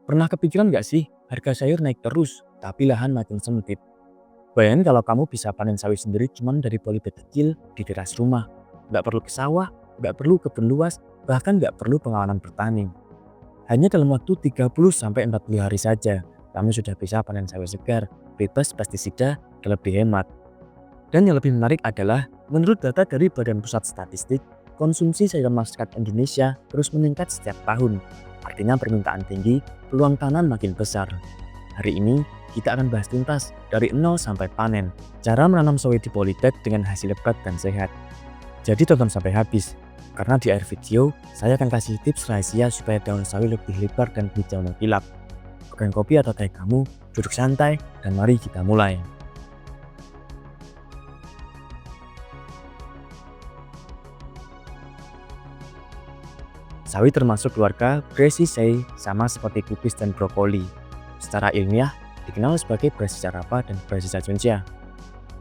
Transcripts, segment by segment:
Pernah kepikiran nggak sih, harga sayur naik terus, tapi lahan makin sempit? Bayangin kalau kamu bisa panen sawi sendiri cuman dari polybag kecil di teras rumah. Nggak perlu ke sawah, nggak perlu kebun luas, bahkan nggak perlu pengawalan bertani. Hanya dalam waktu 30-40 hari saja, kamu sudah bisa panen sawi segar, bebas pestisida, dan lebih hemat. Dan yang lebih menarik adalah, menurut data dari Badan Pusat Statistik, konsumsi sayur masyarakat Indonesia terus meningkat setiap tahun. Artinya permintaan tinggi, peluang tanam makin besar. Hari ini, kita akan bahas tuntas dari nol sampai panen, cara menanam sawi di polybag dengan hasil lebat dan sehat. Jadi tonton sampai habis, karena di akhir video, saya akan kasih tips rahasia supaya daun sawi lebih lebar dan hijau mengkilap. Pegang kopi atau teh kamu, duduk santai, dan mari kita mulai. Sawi termasuk keluarga Brassicaceae, sama seperti kubis dan brokoli. Secara ilmiah, dikenal sebagai Brassica rapa dan Brassica jonesii.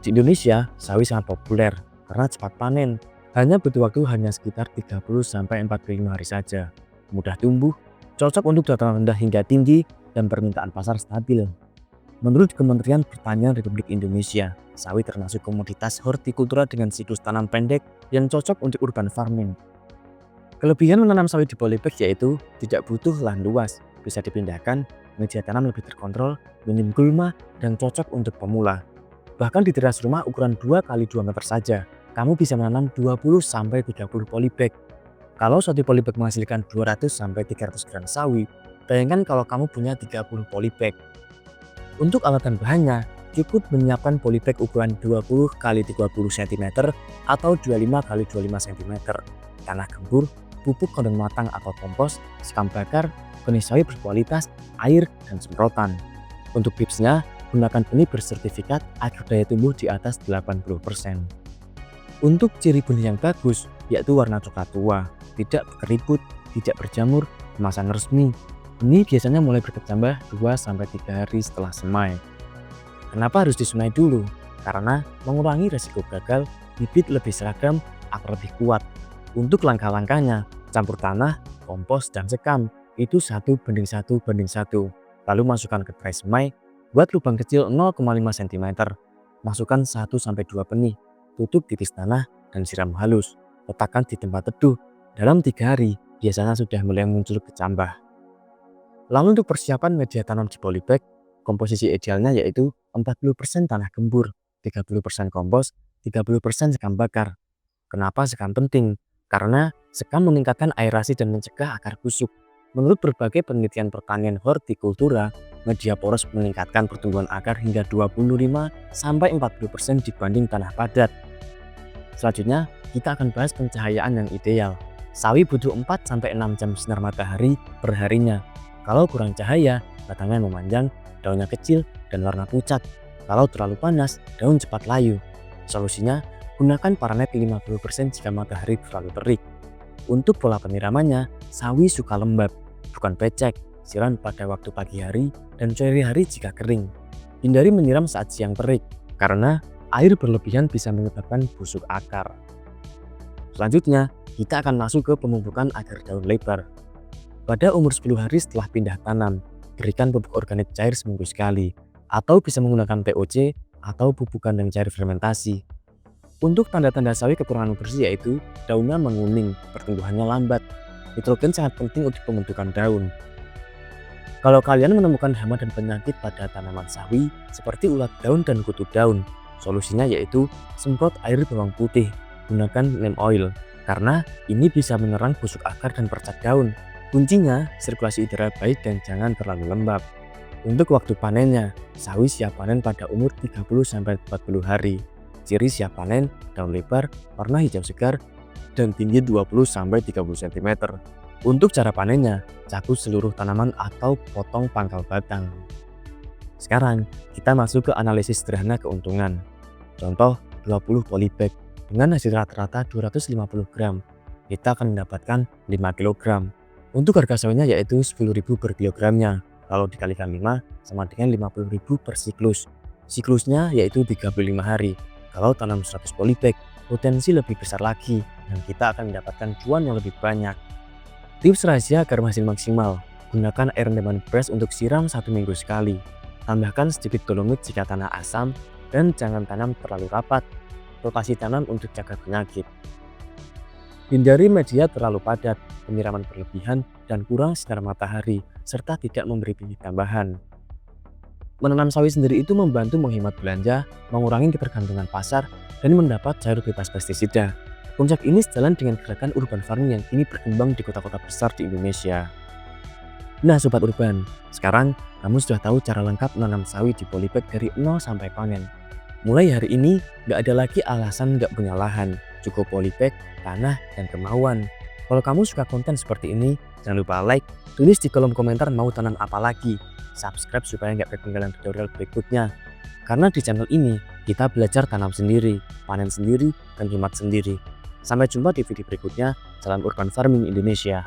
Di Indonesia, sawi sangat populer karena cepat panen. Hanya butuh waktu sekitar 30-45 hari saja. Mudah tumbuh, cocok untuk dataran rendah hingga tinggi, dan permintaan pasar stabil. Menurut Kementerian Pertanian Republik Indonesia, sawi termasuk komoditas hortikultura dengan siklus tanam pendek yang cocok untuk urban farming. Kelebihan menanam sawi di polybag yaitu tidak butuh lahan luas, bisa dipindahkan, media tanam lebih terkontrol, minim gulma, dan cocok untuk pemula. Bahkan di teras rumah ukuran 2x2 meter saja, kamu bisa menanam 20-30 polybag. Kalau satu polybag menghasilkan 200-300 gram sawi, bayangkan kalau kamu punya 30 polybag. Untuk alat dan bahannya, cukup menyiapkan polybag ukuran 20x30 cm atau 25x25 cm, tanah gembur, pupuk kandang matang atau kompos, sekam bakar, benih sawi berkualitas, air, dan semprotan. Untuk tipsnya, gunakan benih bersertifikat agar daya tumbuh di atas 80%. Untuk ciri benih yang bagus, yaitu warna coklat tua, tidak berkeriput, tidak berjamur, kemasan resmi. Benih biasanya mulai berkecambah 2-3 hari setelah semai. Kenapa harus disunai dulu? Karena mengurangi resiko gagal, bibit lebih seragam agar lebih kuat. Untuk langkah-langkahnya, campur tanah, kompos, dan sekam itu 1:1:1. Lalu masukkan ke tray semai, buat lubang kecil 0,5 cm. Masukkan 1-2 benih, tutup tipis tanah, dan siram halus. Letakkan di tempat teduh. Dalam 3 hari, biasanya sudah mulai muncul kecambah. Lalu untuk persiapan media tanam di polybag, komposisi idealnya yaitu 40% tanah gembur, 30% kompos, 30% sekam bakar. Kenapa sekam penting? Karena sekam meningkatkan aerasi dan mencegah akar busuk. Menurut berbagai penelitian pertanian hortikultura, media poros meningkatkan pertumbuhan akar hingga 25-40% dibanding tanah padat. Selanjutnya, kita akan bahas pencahayaan yang ideal. Sawi butuh 4-6 jam sinar matahari per harinya. Kalau kurang cahaya, batangnya memanjang, daunnya kecil, dan warna pucat. Kalau terlalu panas, daun cepat layu. Solusinya, gunakan paranet 50% jika matahari terlalu terik. Untuk pola penyiramannya, sawi suka lembab, bukan becek. Siram pada waktu pagi hari dan sore hari jika kering. Hindari menyiram saat siang terik, karena air berlebihan bisa menyebabkan busuk akar. Selanjutnya, kita akan masuk ke pemupukan agar daun lebar. Pada umur 10 hari setelah pindah tanam, berikan pupuk organik cair seminggu sekali, atau bisa menggunakan POC atau pupuk kandang cair fermentasi. Untuk tanda-tanda sawi kekurangan nutrisi yaitu daunnya menguning, pertumbuhannya lambat. Nitrogen sangat penting untuk pembentukan daun. Kalau kalian menemukan hama dan penyakit pada tanaman sawi seperti ulat daun dan kutu daun, solusinya yaitu semprot air bawang putih, gunakan neem oil, karena ini bisa menyerang busuk akar dan percat daun. Kuncinya, sirkulasi udara baik dan jangan terlalu lembab. Untuk waktu panennya, sawi siap panen pada umur 30-40 hari. Ciri siap panen, daun lebar, warna hijau segar, dan tinggi 20-30 cm. Untuk cara panennya, cabut seluruh tanaman atau potong pangkal batang. Sekarang, kita masuk ke analisis sederhana keuntungan. Contoh, 20 polybag dengan hasil rata-rata 250 gram. Kita akan mendapatkan 5 kg. Untuk harga sawinya yaitu 10.000 per kilogramnya. Kalau dikalikan 5 sama dengan 50.000 per siklus. Siklusnya yaitu 35 hari. Kalau tanam 100 polybag, potensi lebih besar lagi dan kita akan mendapatkan cuan yang lebih banyak. Tips rahasia agar hasil maksimal. Gunakan air rendaman beras untuk siram 1 minggu sekali. Tambahkan sedikit dolomit jika tanah asam dan jangan tanam terlalu rapat. Rotasi tanam untuk jaga penyakit. Hindari media terlalu padat, penyiraman berlebihan, dan kurang sinar matahari, serta tidak memberi bibit tambahan. Menanam sawi sendiri itu membantu menghemat belanja, mengurangi ketergantungan pasar, dan mendapat sayur bebas pestisida. Konsep ini sejalan dengan gerakan urban farming yang kini berkembang di kota-kota besar di Indonesia. Nah Sobat Urban, sekarang kamu sudah tahu cara lengkap menanam sawi di polybag dari nol sampai panen. Mulai hari ini, nggak ada lagi alasan nggak punya lahan, cukup polybag, tanah, dan kemauan. Kalau kamu suka konten seperti ini, jangan lupa like, tulis di kolom komentar mau tanam apa lagi, subscribe supaya nggak ketinggalan tutorial berikutnya. Karena di channel ini, kita belajar tanam sendiri, panen sendiri, dan hemat sendiri. Sampai jumpa di video berikutnya, salam Urban Farming Indonesia.